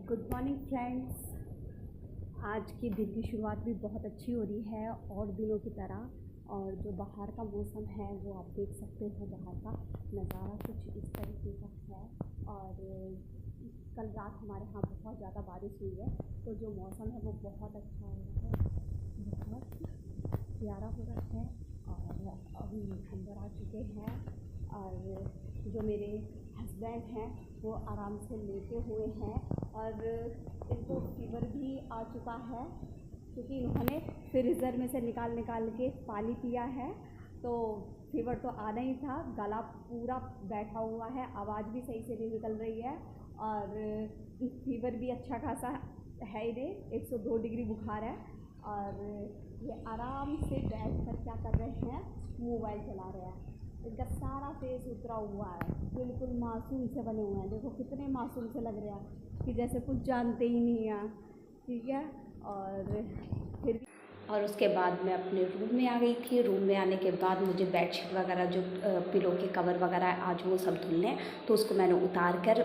Good morning friends. आज की दिन की शुरुआत भी बहुत अच्छी हो रही है और दिनों की तरह। और जो बाहर का मौसम है वो आप देख सकते हो, बाहर का नज़ारा कुछ इस तरीके का है। और कल रात हमारे यहाँ बहुत ज़्यादा बारिश हुई है, तो जो मौसम है वो बहुत अच्छा हो रहा है, बहुत प्यारा हो रहा है। और अभी अंदर आ चुके हैं और जो मेरे हस्बैंड हैं वो आराम से लेटे हुए हैं और इनको फीवर भी आ चुका है, क्योंकि इन्होंने फ्रीज़र में से निकाल के पानी पिया है। तो फीवर तो आना ही था, गला पूरा बैठा हुआ है, आवाज़ भी सही से नहीं निकल रही है और फीवर भी अच्छा खासा है इन्हें, 102 डिग्री बुखार है। और ये आराम से बैठ कर क्या कर रहे हैं, मोबाइल चला रहे हैं। इनका सारा फेस उतरा हुआ है, बिल्कुल मासूम से बने हुए हैं। देखो कितने मासूम से लग रहे हैं कि जैसे कुछ जानते ही नहीं हैं, ठीक है। और उसके बाद मैं अपने रूम में आ गई थी। रूम में आने के बाद मुझे बेडशीट वगैरह जो पिलो के कवर वगैरह आज वो सब धुलने, तो उसको मैंने उतार कर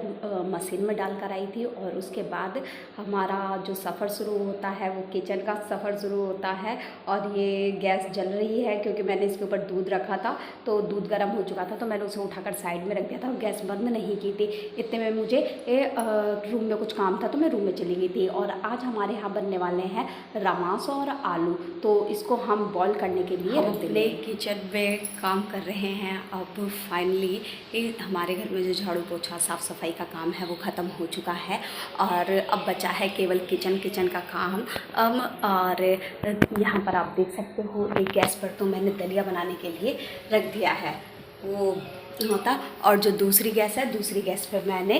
मशीन में डाल कर आई थी। और उसके बाद हमारा जो सफ़र शुरू होता है वो किचन का सफ़र शुरू होता है। और ये गैस जल रही है क्योंकि मैंने इसके ऊपर दूध रखा था, तो दूध गर्म हो चुका था, तो मैंने उसे उठाकर साइड में रख दिया था और गैस बंद नहीं की थी। इतने में मुझे रूम में कुछ काम था तो मैं रूम में चली गई थी। और आज हमारे यहाँ बनने वाले हैं रमास और आलू, तो इसको हम बॉईल करने के लिए रख देंगे। किचन में काम कर रहे हैं। अब फाइनली हमारे घर में जो झाड़ू पोछा साफ़ सफाई का काम है वो ख़त्म हो चुका है और अब बचा है केवल किचन का काम। और यहाँ पर आप देख सकते हो, एक गैस पर तो मैंने दलिया बनाने के लिए रख दिया है वो होता, और जो दूसरी गैस पर मैंने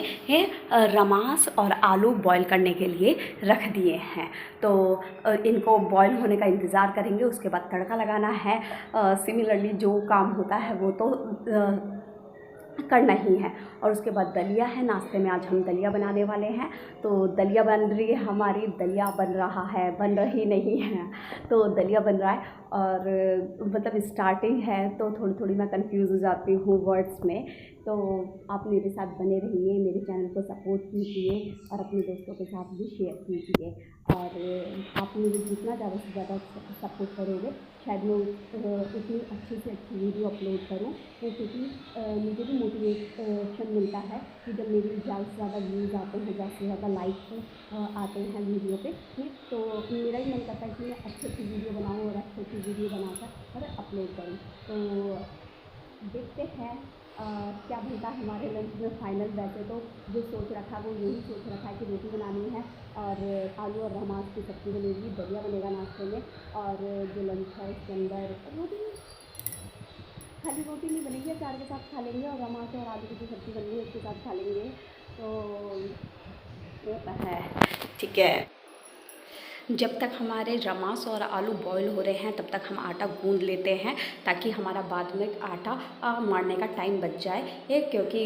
रमास और आलू बॉईल करने के लिए रख दिए हैं। तो इनको बॉईल होने का इंतज़ार करेंगे, उसके बाद तड़का लगाना है। सिमिलरली जो काम होता है वो तो करना ही है। और उसके बाद दलिया है, नाश्ते में आज हम दलिया बनाने वाले हैं। तो दलिया बन रही है हमारी, दलिया बन रहा है, बन रही नहीं है, तो दलिया बन रहा है। और मतलब स्टार्टिंग है तो थोड़ी थोड़ी मैं कंफ्यूज हो जाती हूँ वर्ड्स में। तो आप मेरे साथ बने रहिए, मेरे चैनल को सपोर्ट कीजिए और अपने दोस्तों के साथ भी शेयर कीजिए। और आप मुझे जितना ज़्यादा से ज़्यादा सपोर्ट करोगे, शायद मैं उतनी अच्छी से अच्छी वीडियो अपलोड करूँ, क्योंकि मुझे भी मोटिवेशन मिलता है कि जब मेरी ज़्यादा से ज़्यादा व्यूज़ आते हैं, ज़्यादा से ज़्यादा लाइक आते हैं वीडियो पे, तो मेरा ही मन करता है कि मैं अच्छी अच्छी वीडियो बनाऊँ और अच्छी अच्छी वीडियो बनाकर और अपलोड करूँ। तो देखते हैं क्या बनता है हमारे लंच में फाइनल। वैसे तो जो सोच रखा वो यही सोच रखा है कि रोटी बनानी है और आलू और रमास की सब्ज़ी बनेगी, दलिया बनेगा नाश्ते में। और जो लंच है उसके अंदर रोटी, खाली रोटी नहीं बनेगी, अचार के साथ खा लेंगे और रमास और आलू की जो सब्ज़ी बनी है उसके साथ खा लेंगे। तो ये है, ठीक है। जब तक हमारे रमास और आलू बॉईल हो रहे हैं तब तक हम आटा गूंद लेते हैं, ताकि हमारा बाद में आटा मारने का टाइम बच जाए। क्योंकि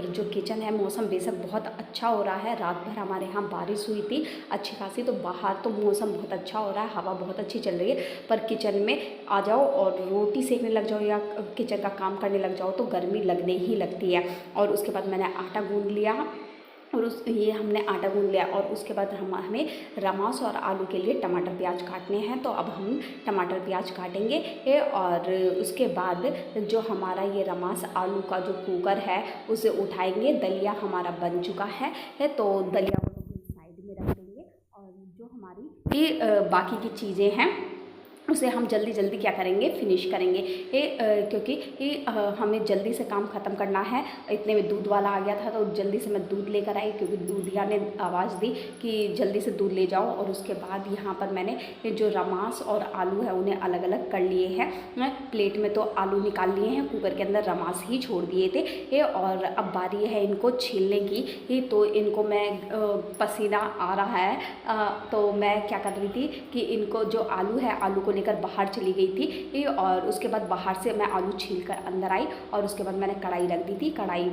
जो किचन है, मौसम बेशक बहुत अच्छा हो रहा है, रात भर हमारे यहाँ बारिश हुई थी अच्छी खासी, तो बाहर तो मौसम बहुत अच्छा हो रहा है, हवा बहुत अच्छी चल रही है। पर किचन में आ जाओ और रोटी सेकने लग जाओ या किचन का काम करने लग जाओ तो गर्मी लगने ही लगती है। और उसके बाद मैंने आटा गूंद लिया और ये हमने आटा गूंद लिया। और उसके बाद हमें रमास और आलू के लिए टमाटर प्याज काटने हैं, तो अब हम टमाटर प्याज काटेंगे। और उसके बाद जो हमारा ये रमास आलू का जो कुकर है उसे उठाएंगे। दलिया हमारा बन चुका है, तो दलिया को तो साइड में रख देंगे। और जो हमारी बाकी की चीज़ें हैं उसे हम जल्दी जल्दी क्या करेंगे, फिनिश करेंगे। क्योंकि हमें जल्दी से काम ख़त्म करना है। इतने में दूध वाला आ गया था तो जल्दी से मैं दूध लेकर आई, क्योंकि दूधिया ने आवाज़ दी कि जल्दी से दूध ले जाओ। और उसके बाद यहाँ पर मैंने जो रमास और आलू है उन्हें अलग अलग कर लिए हैं। प्लेट में तो आलू निकाल लिए हैं, कुकर के अंदर रमास ही छोड़ दिए थे। और अब बारी है इनको छीलने की। तो इनको मैं पसीना आ रहा है, तो मैं क्या कर रही थी कि इनको जो आलू है, आलू को लेकर बाहर चली गई थी और उसके बाद बाहर से मैं आलू छील कर अंदर आई और उसके बाद मैंने कढ़ाई रख दी थी। कढ़ाई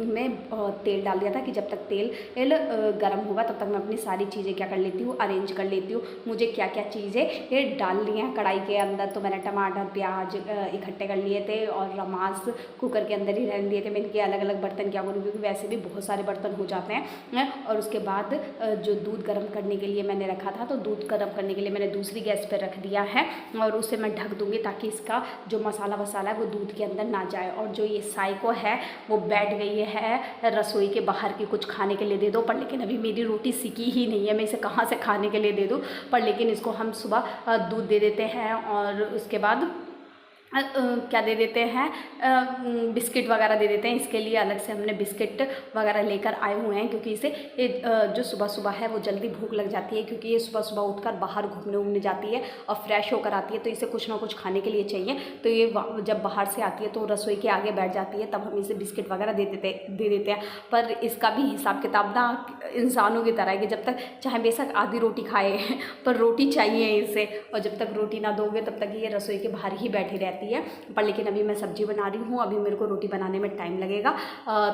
में तेल डाल दिया था कि जब तक तेल गर्म होगा तब तक मैं अपनी सारी चीज़ें क्या कर लेती हूँ, अरेंज कर लेती हूँ। मुझे क्या क्या चीज़ें ये डालनी है कढ़ाई के अंदर, तो मैंने टमाटर प्याज इकट्ठे कर लिए थे और रमास कुकर के अंदर ही रहने दिए थे। मैंने कि अलग अलग बर्तन क्या करूँ, क्योंकि वैसे भी बहुत सारे बर्तन हो जाते हैं। और उसके बाद जो दूध गर्म करने के लिए मैंने रखा था, तो दूध गर्म करने के लिए मैंने दूसरी गैस पर रख दिया है और उसे मैं ढक दूँगी ताकि इसका जो मसाला वसाला है वो दूध के अंदर ना जाए। और जो ये साइको है वो बैठ गई है रसोई के बाहर की कुछ खाने के लिए दे दो, पर लेकिन अभी मेरी रोटी सिकी ही नहीं है, मैं इसे कहाँ से खाने के लिए दे दूँ। पर लेकिन इसको हम सुबह दूध दे देते हैं और उसके बाद क्या दे देते हैं, बिस्किट वगैरह दे देते हैं। इसके लिए अलग से हमने बिस्किट वगैरह लेकर आए हुए हैं, क्योंकि इसे जो सुबह सुबह है वो जल्दी भूख लग जाती है, क्योंकि ये सुबह सुबह उठकर बाहर घूमने उमने जाती है और फ्रेश होकर आती है, तो इसे कुछ ना कुछ खाने के लिए चाहिए। तो ये जब बाहर से आती है तो रसोई के आगे बैठ जाती है, तब हम इसे बिस्किट वगैरह दे देते हैं। पर इसका भी हिसाब किताब ना इंसानों की तरह है कि जब तक चाहे बेशक आधी रोटी खाए पर रोटी चाहिए इसे, और जब तक रोटी ना दोगे तब तक ये रसोई के बाहर ही बैठी रहती है। पर लेकिन अभी मैं सब्जी बना रही हूँ, अभी मेरे को रोटी बनाने में टाइम लगेगा,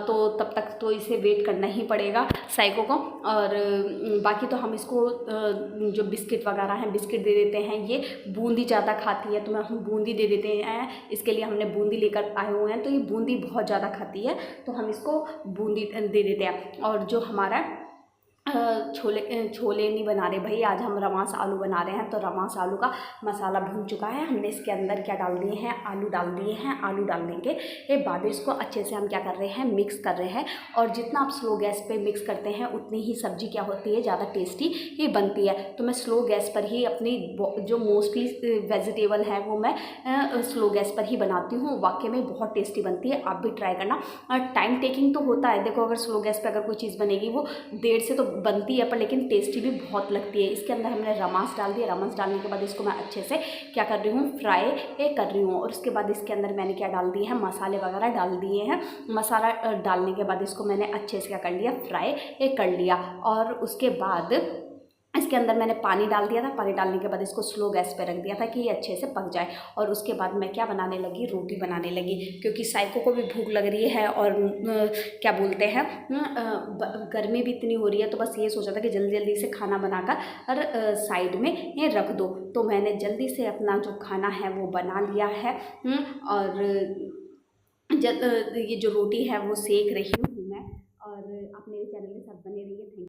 तो तब तक तो इसे वेट करना ही पड़ेगा साइको को। और बाकी तो हम इसको जो बिस्किट वगैरह हैं बिस्किट दे देते हैं। ये बूंदी ज़्यादा खाती है तो मैं हम बूंदी दे देते हैं, इसके लिए हमने बूंदी लेकर आए हुए हैं। तो ये बूंदी बहुत ज़्यादा खाती है तो हम इसको बूंदी दे देते हैं। और जो हमारा छोले नहीं बना रहे भाई, आज हम रमास आलू बना रहे हैं। तो रमास आलू का मसाला भून चुका है, हमने इसके अंदर क्या डाल दिए हैं, आलू डाल दिए हैं। आलू डालने के बाद इसको अच्छे से हम क्या कर रहे हैं, मिक्स कर रहे हैं। और जितना आप स्लो गैस पे मिक्स करते हैं उतनी ही सब्जी क्या होती है, ज़्यादा टेस्टी ही बनती है। तो मैं स्लो गैस पर ही अपनी जो मोस्टली वेजिटेबल है वो मैं स्लो गैस पर ही बनाती हूँ। वाकई में बहुत टेस्टी बनती है, आप भी ट्राई करना। टाइम टेकिंग तो होता है, देखो अगर स्लो गैस पर अगर कोई चीज़ बनेगी वो देर से तो बनती है पर लेकिन टेस्टी भी बहुत लगती है। इसके अंदर हमने रमास डाल दिया। रमास डालने के बाद इसको मैं अच्छे से क्या कर रही हूँ, फ्राई कर रही हूँ। और उसके बाद इसके अंदर मैंने क्या डाल दिए हैं, मसाले वगैरह डाल दिए हैं। मसाला डालने के बाद इसको मैंने अच्छे से क्या कर लिया, फ्राई कर लिया। और उसके बाद इसके अंदर मैंने पानी डाल दिया था। पानी डालने के बाद इसको स्लो गैस पे रख दिया था कि ये अच्छे से पक जाए। और उसके बाद मैं क्या बनाने लगी, रोटी बनाने लगी, क्योंकि साइको को भी भूख लग रही है और क्या बोलते हैं गर्मी भी इतनी हो रही है। तो बस ये सोचा था कि जल्दी जल्दी से खाना बनाकर और साइड में ये रख दो। तो मैंने जल्दी से अपना जो खाना है वो बना लिया है। और ये जो रोटी है वो सेक रही हूँ मैं। और आप मेरे चैनल के साथ बने रहिए।